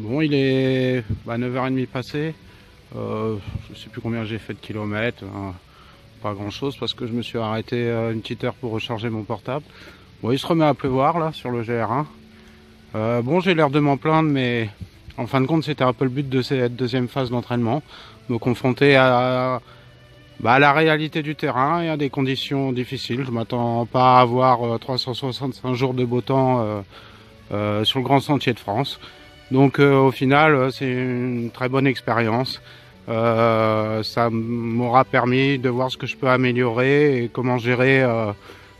Bon, il est 9h30 passé. Je sais plus combien j'ai fait de kilomètres. Hein. Pas grand chose parce que je me suis arrêté une petite heure pour recharger mon portable. Bon, il se remet à pleuvoir là sur le GR1. Bon, j'ai l'air de m'en plaindre, mais en fin de compte, c'était un peu le but de cette deuxième phase d'entraînement. Me confronter à la réalité du terrain et à des conditions difficiles. Je m'attends pas à avoir 365 jours de beau temps sur le Grand Sentier de France. Donc au final, c'est une très bonne expérience. Ça m'aura permis de voir ce que je peux améliorer et comment gérer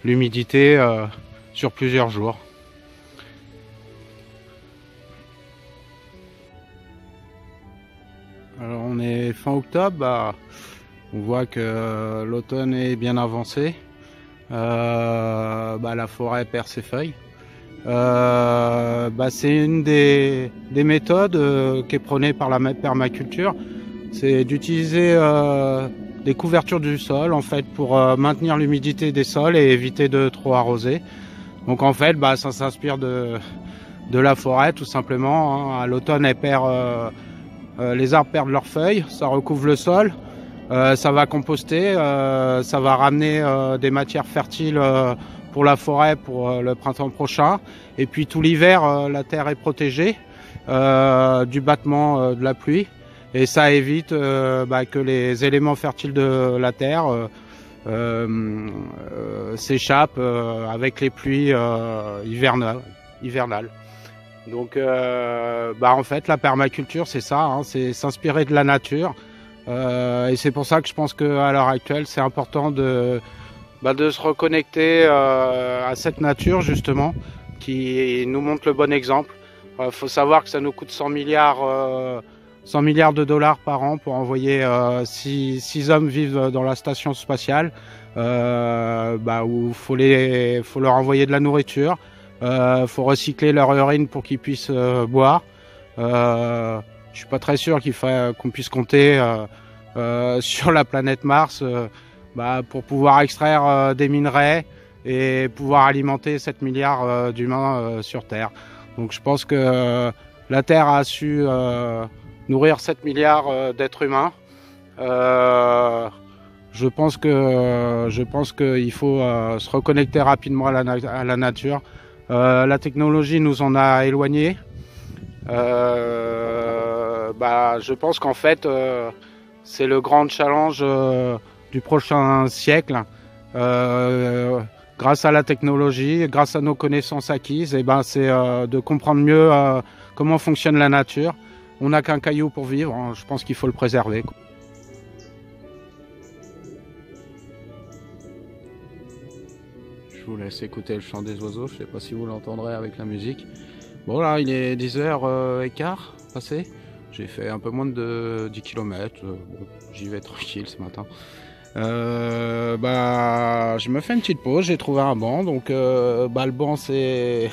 l'humidité sur plusieurs jours. Alors on est fin octobre, on voit que l'automne est bien avancé. La forêt perd ses feuilles. C'est une des méthodes qui est prônée par la permaculture, c'est d'utiliser des couvertures du sol en fait pour maintenir l'humidité des sols et éviter de trop arroser. Donc en fait, ça s'inspire de la forêt tout simplement. Hein. À l'automne, les arbres perdent leurs feuilles, ça recouvre le sol, ça va composter, ça va ramener des matières fertiles pour la forêt pour le printemps prochain. Et puis tout l'hiver, la terre est protégée du battement de la pluie. Et ça évite que les éléments fertiles de la terre s'échappent avec les pluies hivernales. Donc en fait la permaculture c'est ça, hein, c'est s'inspirer de la nature. Et c'est pour ça que je pense qu'à l'heure actuelle c'est important de se reconnecter à cette nature justement qui nous montre le bon exemple. Faut savoir que ça nous coûte 100 milliards de dollars par an pour envoyer 6 hommes vivre dans la station spatiale où faut leur envoyer de la nourriture, faut recycler leur urine pour qu'ils puissent boire. Je suis pas très sûr qu'on puisse compter sur la planète Mars pour pouvoir extraire des minerais et pouvoir alimenter 7 milliards d'humains sur Terre. Donc je pense que la Terre a su nourrir 7 milliards d'êtres humains. Je pense qu'il faut se reconnecter rapidement à la nature. La technologie nous en a éloignés. Je pense qu'en fait, c'est le grand challenge du prochain siècle. Grâce à la technologie, grâce à nos connaissances acquises, c'est de comprendre mieux comment fonctionne la nature. On n'a qu'un caillou pour vivre, hein. Je pense qu'il faut le préserver. Je vous laisse écouter le chant des oiseaux, je ne sais pas si vous l'entendrez avec la musique. Bon là, il est 10h15 passé, j'ai fait un peu moins de 10 km, j'y vais tranquille ce matin. Je me fais une petite pause, j'ai trouvé un banc, donc le banc c'est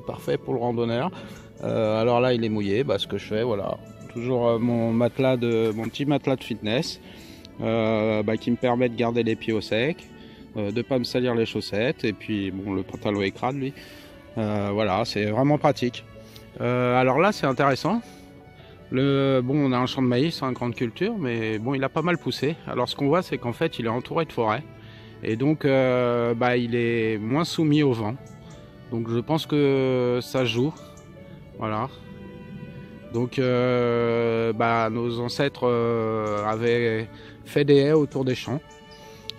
parfait pour le randonneur. Alors là il est mouillé, ce que je fais, voilà, toujours mon petit matelas de fitness qui me permet de garder les pieds au sec, de pas me salir les chaussettes, et puis bon, le pantalon est crade lui. Voilà, c'est vraiment pratique. Alors là c'est intéressant. On a un champ de maïs, grande culture, mais bon, il a pas mal poussé. Alors ce qu'on voit, c'est qu'en fait, il est entouré de forêt. Et donc, il est moins soumis au vent. Donc je pense que ça joue. Voilà. Donc, nos ancêtres avaient fait des haies autour des champs.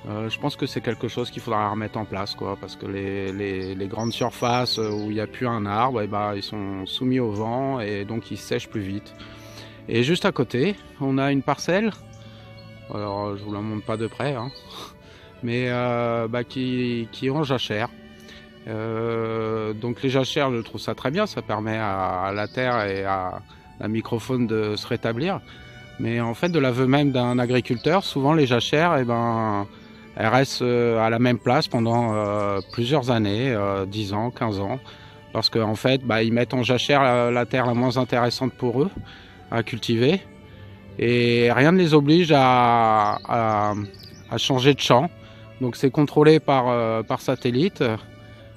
Je pense que c'est quelque chose qu'il faudra remettre en place, quoi, parce que les grandes surfaces où il n'y a plus un arbre, ils sont soumis au vent et donc ils sèchent plus vite. Et juste à côté, on a une parcelle, alors je vous la montre pas de près, hein, mais qui est en jachère. Donc les jachères, je trouve ça très bien, ça permet à la terre et à la microfaune de se rétablir. Mais en fait, de l'aveu même d'un agriculteur, souvent les jachères, elles restent à la même place pendant plusieurs années, 10 ans, 15 ans, parce qu'en fait, ils mettent en jachère la terre la moins intéressante pour eux à cultiver, et rien ne les oblige à changer de champ. Donc c'est contrôlé par satellite.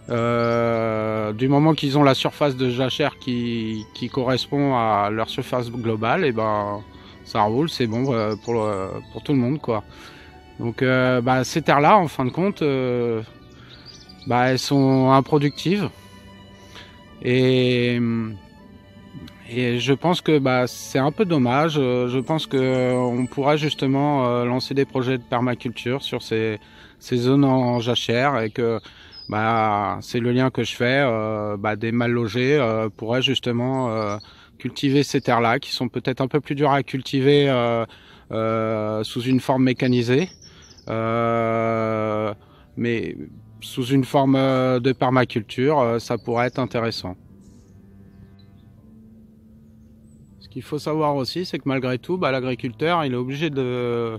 Du moment qu'ils ont la surface de jachère qui correspond à leur surface globale, et ben ça roule, c'est bon pour tout le monde, quoi. Donc ces terres-là, en fin de compte, elles sont improductives. Et je pense que c'est un peu dommage. Je pense qu'on pourrait justement lancer des projets de permaculture sur ces zones en jachère, et que c'est le lien que je fais. Des mal logés pourraient justement cultiver ces terres-là, qui sont peut-être un peu plus dures à cultiver sous une forme mécanisée, mais sous une forme de permaculture, ça pourrait être intéressant. Ce qu'il faut savoir aussi, c'est que malgré tout, l'agriculteur, il est obligé de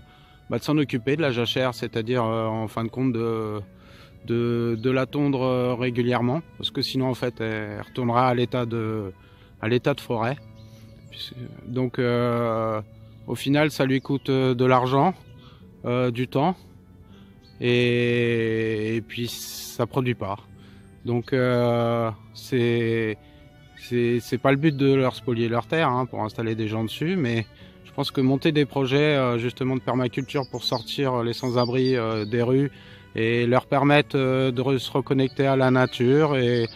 s'en occuper de la jachère, c'est-à-dire en fin de compte de la tondre régulièrement, parce que sinon en fait elle retournera à l'état de forêt. Donc au final ça lui coûte de l'argent, du temps, et puis ça produit pas. Donc c'est pas le but de leur spolier leur terre pour installer des gens dessus, mais je pense que monter des projets justement de permaculture pour sortir les sans-abri des rues et leur permettre de se reconnecter à la nature et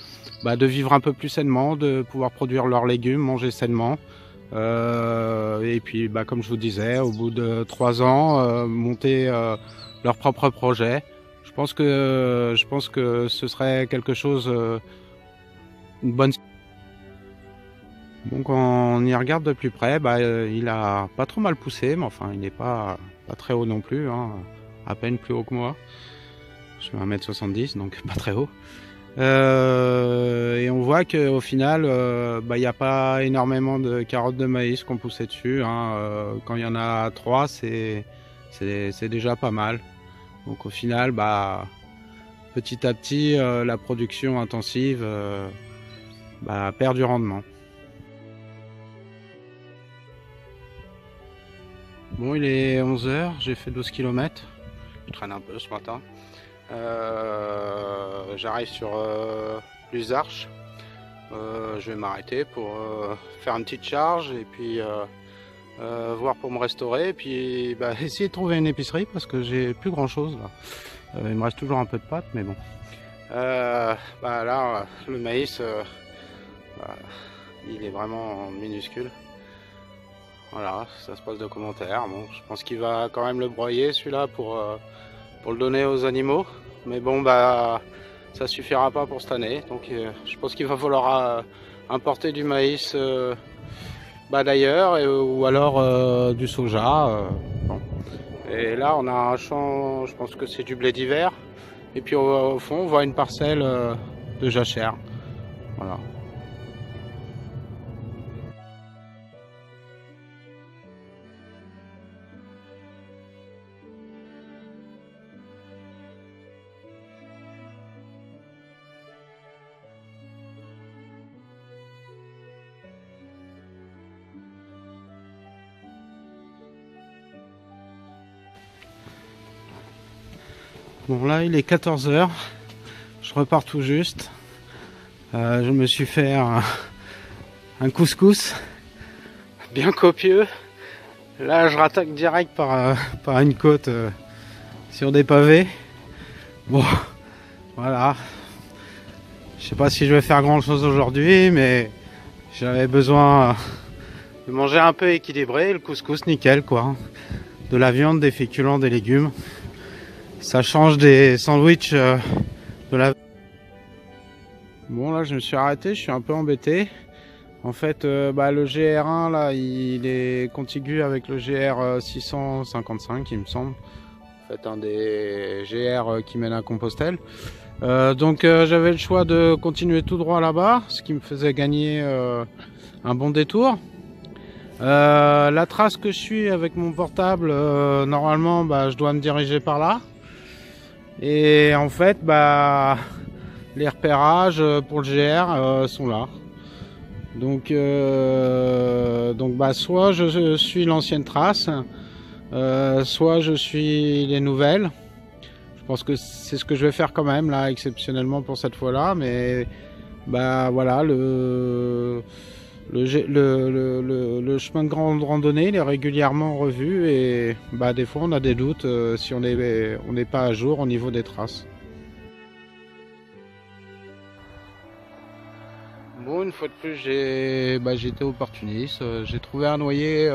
de vivre un peu plus sainement, de pouvoir produire leurs légumes, manger sainement. Et puis comme je vous disais, au bout de 3 ans, monter leur propre projet. Je pense que ce serait quelque chose, une bonne. Bon, quand on y regarde de plus près, il a pas trop mal poussé, mais enfin il n'est pas très haut non plus, à peine plus haut que moi. Je fais 1m70, donc pas très haut. Et on voit qu'au final, il n'y a pas énormément de carottes de maïs qu'on poussait dessus. Quand il y en a 3, c'est déjà pas mal. Donc au final, petit à petit, la production intensive perd du rendement. Bon, il est 11h, j'ai fait 12 km. Je traîne un peu ce matin. J'arrive sur l'Usarche. Je vais m'arrêter pour faire une petite charge et puis voir pour me restaurer, et puis essayer de trouver une épicerie parce que j'ai plus grand chose là. Il me reste toujours un peu de pâtes, mais bon. Là, le maïs, il est vraiment minuscule. Voilà, ça se passe de commentaires. Bon, je pense qu'il va quand même le broyer celui-là pour le donner aux animaux, mais bon ça suffira pas pour cette année, donc je pense qu'il va falloir importer du maïs d'ailleurs, ou alors du soja. Bon. Et là on a un champ, je pense que c'est du blé d'hiver, et puis au fond on voit une parcelle de jachère. Voilà. Bon, là il est 14h, je repars tout juste. Je me suis fait un couscous bien copieux. Là je rattaque direct par une côte sur des pavés. Bon, voilà. Je sais pas si je vais faire grand chose aujourd'hui, mais j'avais besoin de manger un peu équilibré. Le couscous nickel quoi. De la viande, des féculents, des légumes. Ça change des sandwichs de la... Bon, là je me suis arrêté, je suis un peu embêté. En fait le GR1 là il est contigu avec le GR 655 il me semble. En fait un des GR qui mène à Compostelle. Donc j'avais le choix de continuer tout droit là-bas, ce qui me faisait gagner un bon détour. La trace que je suis avec mon portable, normalement je dois me diriger par là. Et en fait les repérages pour le GR sont là. Donc soit je suis l'ancienne trace, soit je suis les nouvelles. Je pense que c'est ce que je vais faire quand même là, exceptionnellement pour cette fois-là. Mais bah voilà, le chemin de grande randonnée, il est régulièrement revu et bah des fois on a des doutes si on n'est pas à jour au niveau des traces. Bon, une fois de plus, j'ai été opportuniste. J'ai trouvé un noyer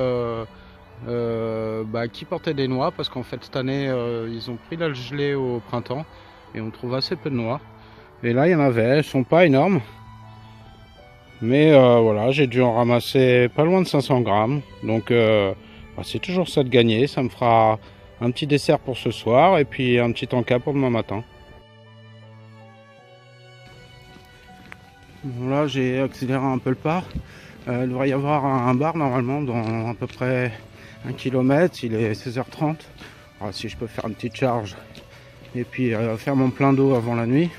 qui portait des noix parce qu'en fait cette année ils ont pris la gelée au printemps et on trouve assez peu de noix. Et là il y en avait, elles sont pas énormes. Mais voilà, j'ai dû en ramasser pas loin de 500 grammes. Donc c'est toujours ça de gagner. Ça me fera un petit dessert pour ce soir et puis un petit encas pour demain matin. Bon, là j'ai accéléré un peu le pas. Il devrait y avoir un bar normalement dans à peu près 1 km. Il est 16h30. Alors, si je peux faire une petite charge et puis faire mon plein d'eau avant la nuit.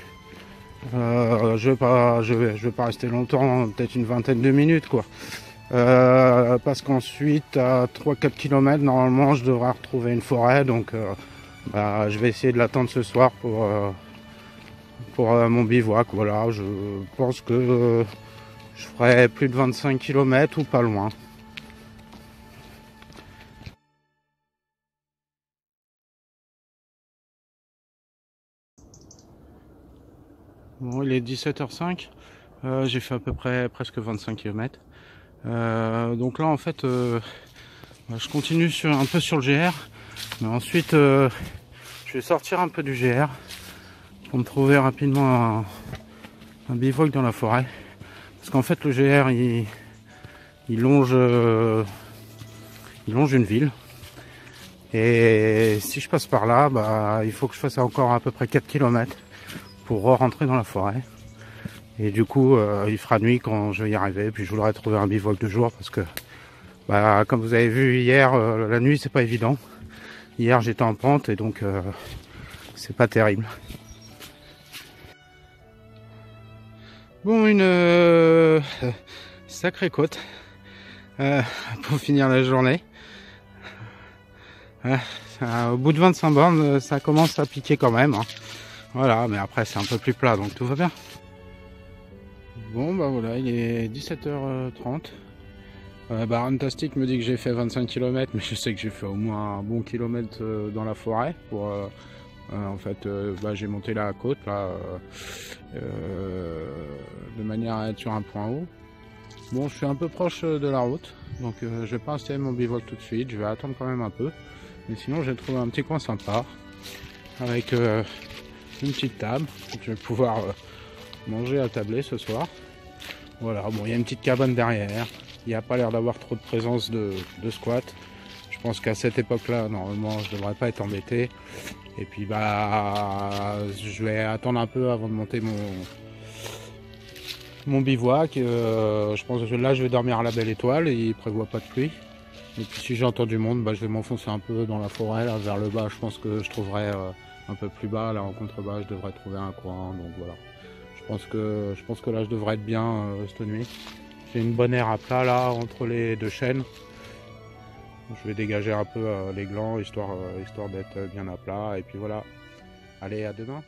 Je vais pas rester longtemps, peut-être une vingtaine de minutes quoi. Parce qu'ensuite à 3-4 km normalement je devrais retrouver une forêt, donc je vais essayer de l'attendre ce soir pour mon bivouac. Voilà, je pense que je ferai plus de 25 km ou pas loin. Bon, il est 17h05, j'ai fait à peu près presque 25 km. Donc là en fait je continue un peu sur le GR, mais ensuite je vais sortir un peu du GR pour me trouver rapidement un bivouac dans la forêt. Parce qu'en fait le GR il longe une ville. Et si je passe par là, il faut que je fasse encore à peu près 4 km pour rentrer dans la forêt. Et du coup il fera nuit quand je vais y arriver. Puis je voudrais trouver un bivouac de jour parce que comme vous avez vu hier, la nuit c'est pas évident. Hier j'étais en pente et donc c'est pas terrible. Bon, une sacrée côte pour finir la journée. Au bout de 25 bornes, ça commence à piquer quand même. Hein. Voilà, mais après c'est un peu plus plat, donc tout va bien. Bon, voilà, il est 17h30. Runtastic me dit que j'ai fait 25 km, mais je sais que j'ai fait au moins un bon kilomètre dans la forêt. J'ai monté la côte là, de manière à être sur un point haut. Bon, je suis un peu proche de la route, donc je vais pas installer mon bivouac tout de suite. Je vais attendre quand même un peu. Mais sinon, j'ai trouvé un petit coin sympa avec une petite table. Donc, je vais pouvoir manger à tabler ce soir. Voilà, bon, il y a une petite cabane derrière. Il n'y a pas l'air d'avoir trop de présence de squat. Je pense qu'à cette époque-là, normalement, je ne devrais pas être embêté. Et puis, je vais attendre un peu avant de monter mon bivouac. Je pense que là, je vais dormir à la belle étoile. Il ne prévoit pas de pluie. Et puis, si j'entends du monde, je vais m'enfoncer un peu dans la forêt, là, vers le bas. Je pense que je trouverai un peu plus bas, là, en contrebas, je devrais trouver un coin. Donc voilà. Je pense que là, je devrais être bien cette nuit. J'ai une bonne aire à plat là entre les deux chaînes. Je vais dégager un peu les glands histoire d'être bien à plat. Et puis voilà. Allez, à demain.